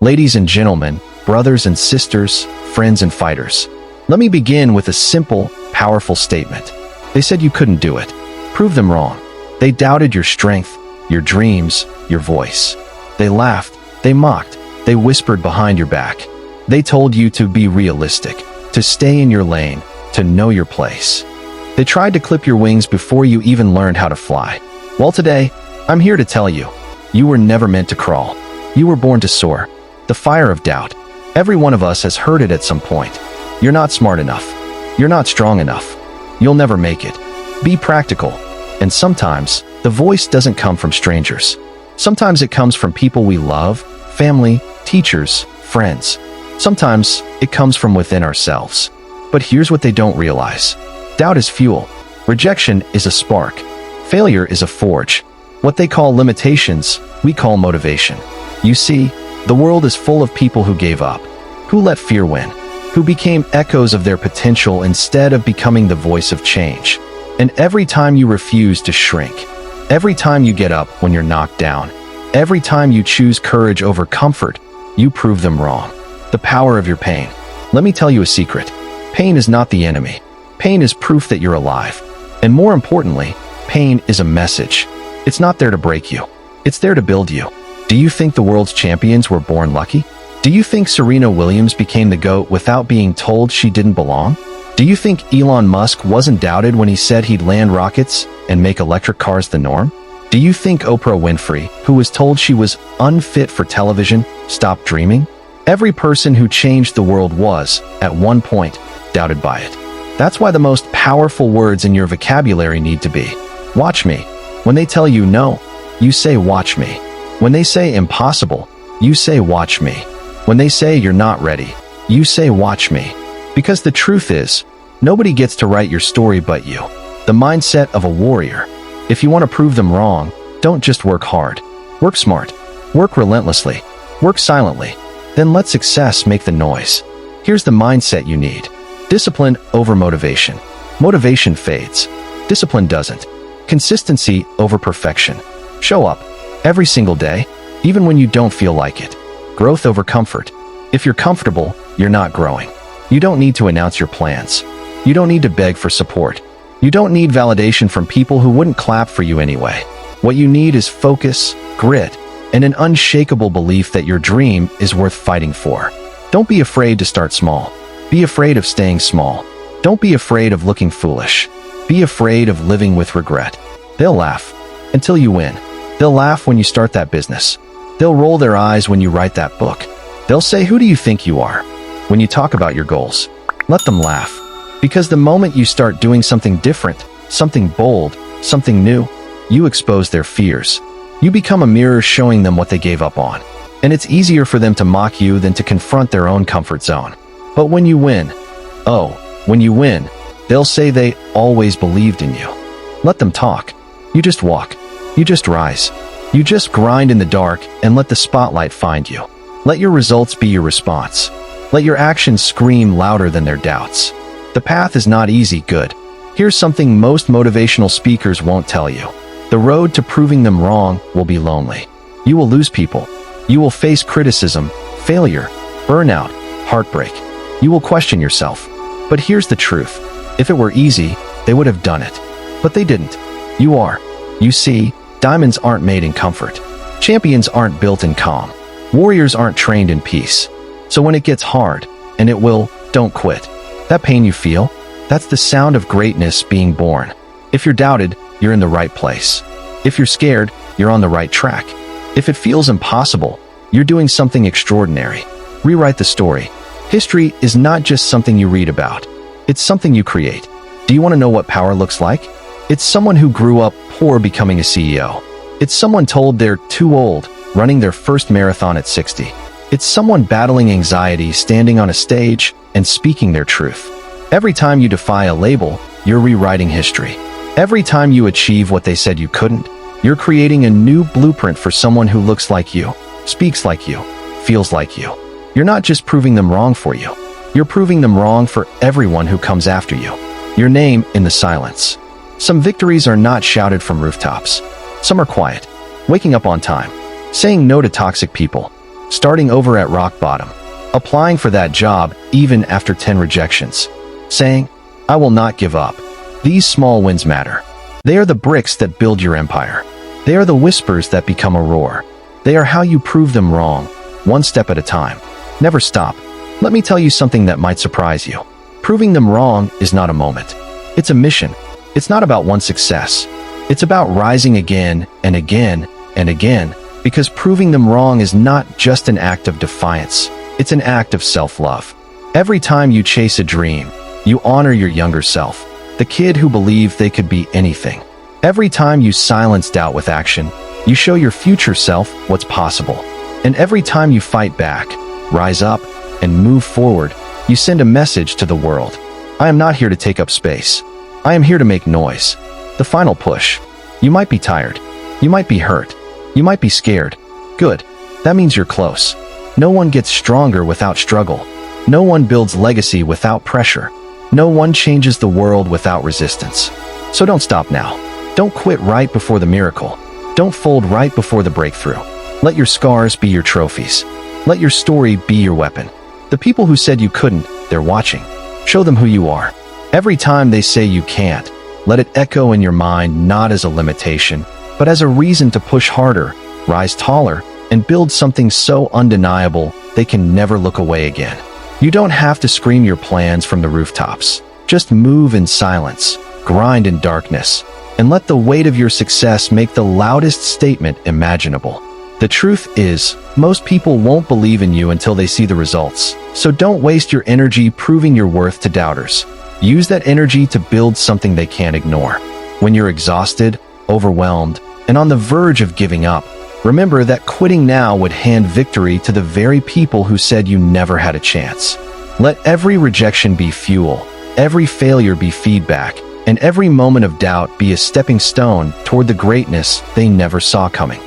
Ladies and gentlemen, brothers and sisters, friends and fighters, let me begin with a simple, powerful statement. They said you couldn't do it. Prove them wrong. They doubted your strength, your dreams, your voice. They laughed, they mocked, they whispered behind your back. They told you to be realistic, to stay in your lane, to know your place. They tried to clip your wings before you even learned how to fly. Well, today, I'm here to tell you, you were never meant to crawl. You were born to soar. The fire of doubt. Every one of us has heard it at some point. You're not smart enough. You're not strong enough. You'll never make it. Be practical. And sometimes, the voice doesn't come from strangers. Sometimes it comes from people we love, family, teachers, friends. Sometimes it comes from within ourselves. But here's what they don't realize. Doubt is fuel. Rejection is a spark. Failure is a forge. What they call limitations, we call motivation. You see, the world is full of people who gave up, who let fear win, who became echoes of their potential instead of becoming the voice of change. And every time you refuse to shrink, every time you get up when you're knocked down, every time you choose courage over comfort, you prove them wrong. The power of your pain. Let me tell you a secret. Pain is not the enemy. Pain is proof that you're alive. And more importantly, pain is a message. It's not there to break you. It's there to build you. Do you think the world's champions were born lucky? Do you think Serena Williams became the GOAT without being told she didn't belong? Do you think Elon Musk wasn't doubted when he said he'd land rockets and make electric cars the norm? Do you think Oprah Winfrey, who was told she was unfit for television, stopped dreaming? Every person who changed the world was, at one point, doubted by it. That's why the most powerful words in your vocabulary need to be, watch me. When they tell you no, you say watch me. When they say impossible, you say watch me. When they say you're not ready, you say watch me. Because the truth is, nobody gets to write your story but you. The mindset of a warrior. If you want to prove them wrong, don't just work hard. Work smart. Work relentlessly. Work silently. Then let success make the noise. Here's the mindset you need. Discipline over motivation. Motivation fades. Discipline doesn't. Consistency over perfection. Show up every single day, even when you don't feel like it. Growth over comfort. If you're comfortable, you're not growing. You don't need to announce your plans. You don't need to beg for support. You don't need validation from people who wouldn't clap for you anyway. What you need is focus, grit, and an unshakable belief that your dream is worth fighting for. Don't be afraid to start small. Be afraid of staying small. Don't be afraid of looking foolish. Be afraid of living with regret. They'll laugh until you win. They'll laugh when you start that business. They'll roll their eyes when you write that book. They'll say, "Who do you think you are?" when you talk about your goals. Let them laugh. Because the moment you start doing something different, something bold, something new, you expose their fears. You become a mirror showing them what they gave up on. And it's easier for them to mock you than to confront their own comfort zone. But when you win, when you win, they'll say they always believed in you. Let them talk. You just walk. You just rise. You just grind in the dark and let the spotlight find you. Let your results be your response. Let your actions scream louder than their doubts. The path is not easy, good. Here's something most motivational speakers won't tell you. The road to proving them wrong will be lonely. You will lose people. You will face criticism, failure, burnout, heartbreak. You will question yourself. But here's the truth. If it were easy, they would have done it. But they didn't. You are. You see, diamonds aren't made in comfort. Champions aren't built in calm. Warriors aren't trained in peace. So when it gets hard, and it will, don't quit. That pain you feel, that's the sound of greatness being born. If you're doubted, you're in the right place. If you're scared, you're on the right track. If it feels impossible, you're doing something extraordinary. Rewrite the story. History is not just something you read about. It's something you create. Do you want to know what power looks like? It's someone who grew up poor becoming a CEO. It's someone told they're too old, running their first marathon at 60. It's someone battling anxiety, standing on a stage, and speaking their truth. Every time you defy a label, you're rewriting history. Every time you achieve what they said you couldn't, you're creating a new blueprint for someone who looks like you, speaks like you, feels like you. You're not just proving them wrong for you. You're proving them wrong for everyone who comes after you. Your name in the silence. Some victories are not shouted from rooftops. Some are quiet. Waking up on time. Saying no to toxic people. starting over at rock bottom, applying for that job even after 10 rejections, saying, "I will not give up." These small wins matter. They are the bricks that build your empire. They are the whispers that become a roar. They are how you prove them wrong, one step at a time. Never stop. Let me tell you something that might surprise you. Proving them wrong is not a moment. It's a mission. It's not about one success. It's about rising again and again and again, because proving them wrong is not just an act of defiance. It's an act of self-love. Every time you chase a dream, you honor your younger self, the kid who believed they could be anything. Every time you silence doubt with action, you show your future self what's possible. And every time you fight back, rise up, and move forward, you send a message to the world. I am not here to take up space. I am here to make noise. The final push. You might be tired. You might be hurt. You might be scared. Good. That means you're close. No one gets stronger without struggle. No one builds legacy without pressure. No one changes the world without resistance. So don't stop now. Don't quit right before the miracle. Don't fold right before the breakthrough. Let your scars be your trophies. Let your story be your weapon. The people who said you couldn't, they're watching. Show them who you are. Every time they say you can't, let it echo in your mind not as a limitation, but as a reason to push harder, rise taller, and build something so undeniable they can never look away again. You don't have to scream your plans from the rooftops. Just move in silence, grind in darkness, and let the weight of your success make the loudest statement imaginable. The truth is, most people won't believe in you until they see the results. So don't waste your energy proving your worth to doubters. Use that energy to build something they can't ignore. When you're exhausted, overwhelmed, and on the verge of giving up, remember that quitting now would hand victory to the very people who said you never had a chance. Let every rejection be fuel, every failure be feedback, and every moment of doubt be a stepping stone toward the greatness they never saw coming.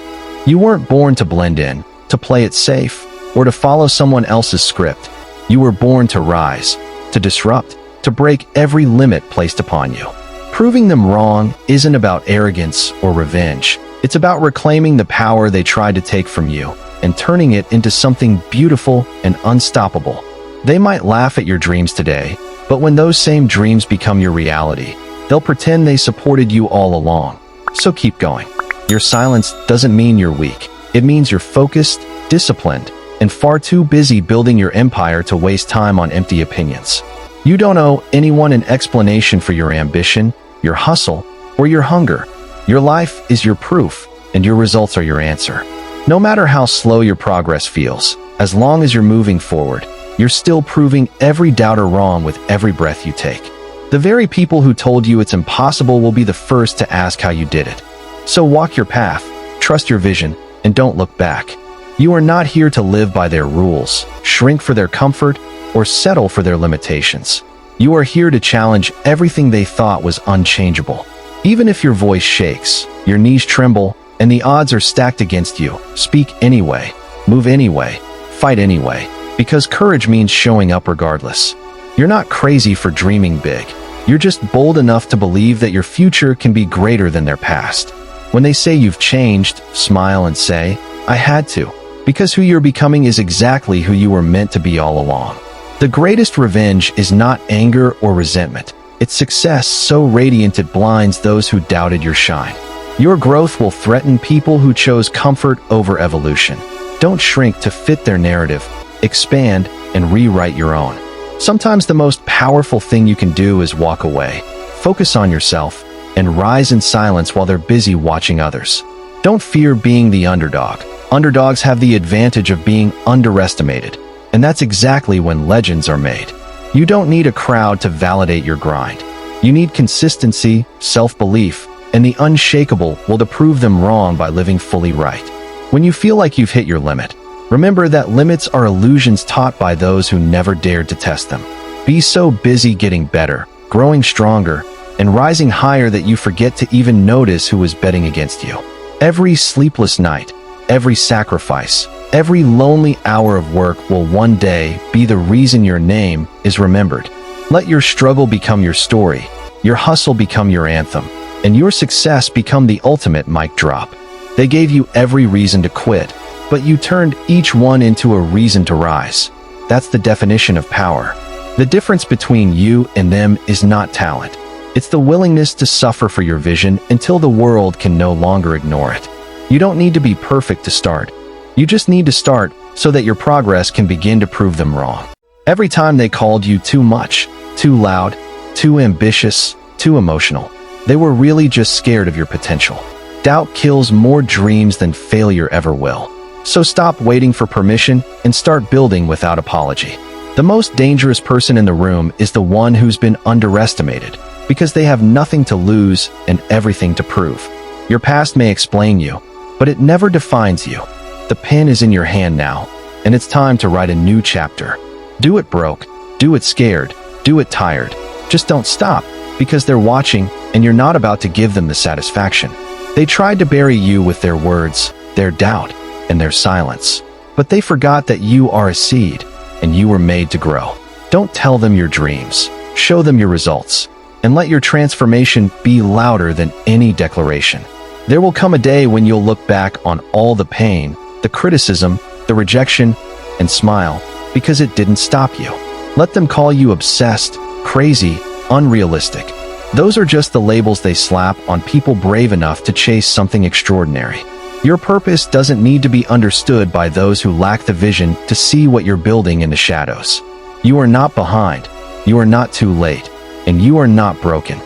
You weren't born to blend in, to play it safe, or to follow someone else's script. You were born to rise, to disrupt, to break every limit placed upon you. Proving them wrong isn't about arrogance or revenge. It's about reclaiming the power they tried to take from you and turning it into something beautiful and unstoppable. They might laugh at your dreams today, but when those same dreams become your reality, they'll pretend they supported you all along. So keep going. Your silence doesn't mean you're weak. It means you're focused, disciplined, and far too busy building your empire to waste time on empty opinions. You don't owe anyone an explanation for your ambition, your hustle, or your hunger. Your life is your proof, and your results are your answer. No matter how slow your progress feels, as long as you're moving forward, you're still proving every doubter wrong with every breath you take. The very people who told you it's impossible will be the first to ask how you did it. So walk your path, trust your vision, and don't look back. You are not here to live by their rules, shrink for their comfort, or settle for their limitations. You are here to challenge everything they thought was unchangeable. Even if your voice shakes, your knees tremble, and the odds are stacked against you, speak anyway, move anyway, fight anyway, because courage means showing up regardless. You're not crazy for dreaming big. You're just bold enough to believe that your future can be greater than their past. When they say you've changed, smile and say, "I had to," because who you're becoming is exactly who you were meant to be all along. The greatest revenge is not anger or resentment. It's success so radiant it blinds those who doubted your shine. Your growth will threaten people who chose comfort over evolution. Don't shrink to fit their narrative. Expand and rewrite your own. Sometimes the most powerful thing you can do is walk away. Focus on yourself and rise in silence while they're busy watching others. Don't fear being the underdog. Underdogs have the advantage of being underestimated, and that's exactly when legends are made. You don't need a crowd to validate your grind. You need consistency, self-belief, and the unshakable will to prove them wrong by living fully right. When you feel like you've hit your limit, remember that limits are illusions taught by those who never dared to test them. Be so busy getting better, growing stronger, and rising higher that you forget to even notice who is betting against you. Every sleepless night, every sacrifice, every lonely hour of work will one day be the reason your name is remembered. Let your struggle become your story, your hustle become your anthem, and your success become the ultimate mic drop. They gave you every reason to quit, but you turned each one into a reason to rise. That's the definition of power. The difference between you and them is not talent. It's the willingness to suffer for your vision until the world can no longer ignore it. You don't need to be perfect to start. You just need to start so that your progress can begin to prove them wrong. Every time they called you too much, too loud, too ambitious, too emotional, they were really just scared of your potential. Doubt kills more dreams than failure ever will. So stop waiting for permission and start building without apology. The most dangerous person in the room is the one who's been underestimated, because they have nothing to lose and everything to prove. Your past may explain you, but it never defines you. The pen is in your hand now, and it's time to write a new chapter. Do it broke, do it scared, do it tired. Just don't stop, because they're watching and you're not about to give them the satisfaction. They tried to bury you with their words, their doubt, and their silence. But they forgot that you are a seed, and you were made to grow. Don't tell them your dreams. Show them your results. And let your transformation be louder than any declaration. There will come a day when you'll look back on all the pain, the criticism, the rejection, and smile, because it didn't stop you. Let them call you obsessed, crazy, unrealistic. Those are just the labels they slap on people brave enough to chase something extraordinary. Your purpose doesn't need to be understood by those who lack the vision to see what you're building in the shadows. You are not behind, you are not too late, and you are not broken.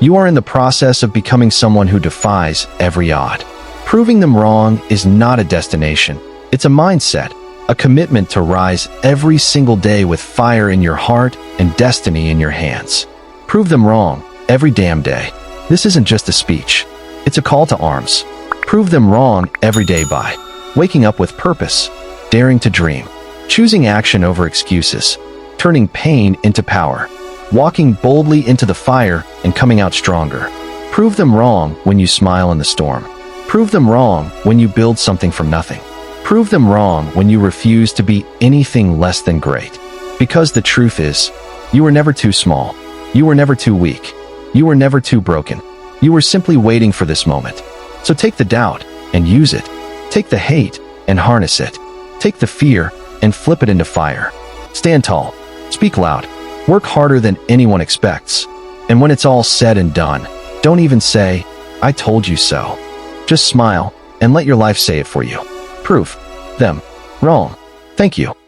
You are in the process of becoming someone who defies every odd. Proving them wrong is not a destination, it's a mindset, a commitment to rise every single day with fire in your heart and destiny in your hands. Prove them wrong every damn day. This isn't just a speech, it's a call to arms. Prove them wrong every day by waking up with purpose, daring to dream, choosing action over excuses, turning pain into power, walking boldly into the fire and coming out stronger. Prove them wrong when you smile in the storm. Prove them wrong when you build something from nothing. Prove them wrong when you refuse to be anything less than great. Because the truth is, you were never too small. You were never too weak. You were never too broken. You were simply waiting for this moment. So take the doubt and use it. Take the hate and harness it. Take the fear and flip it into fire. Stand tall. Speak loud. Work harder than anyone expects. And when it's all said and done, don't even say, "I told you so." Just smile and let your life say it for you. Prove them wrong. Thank you.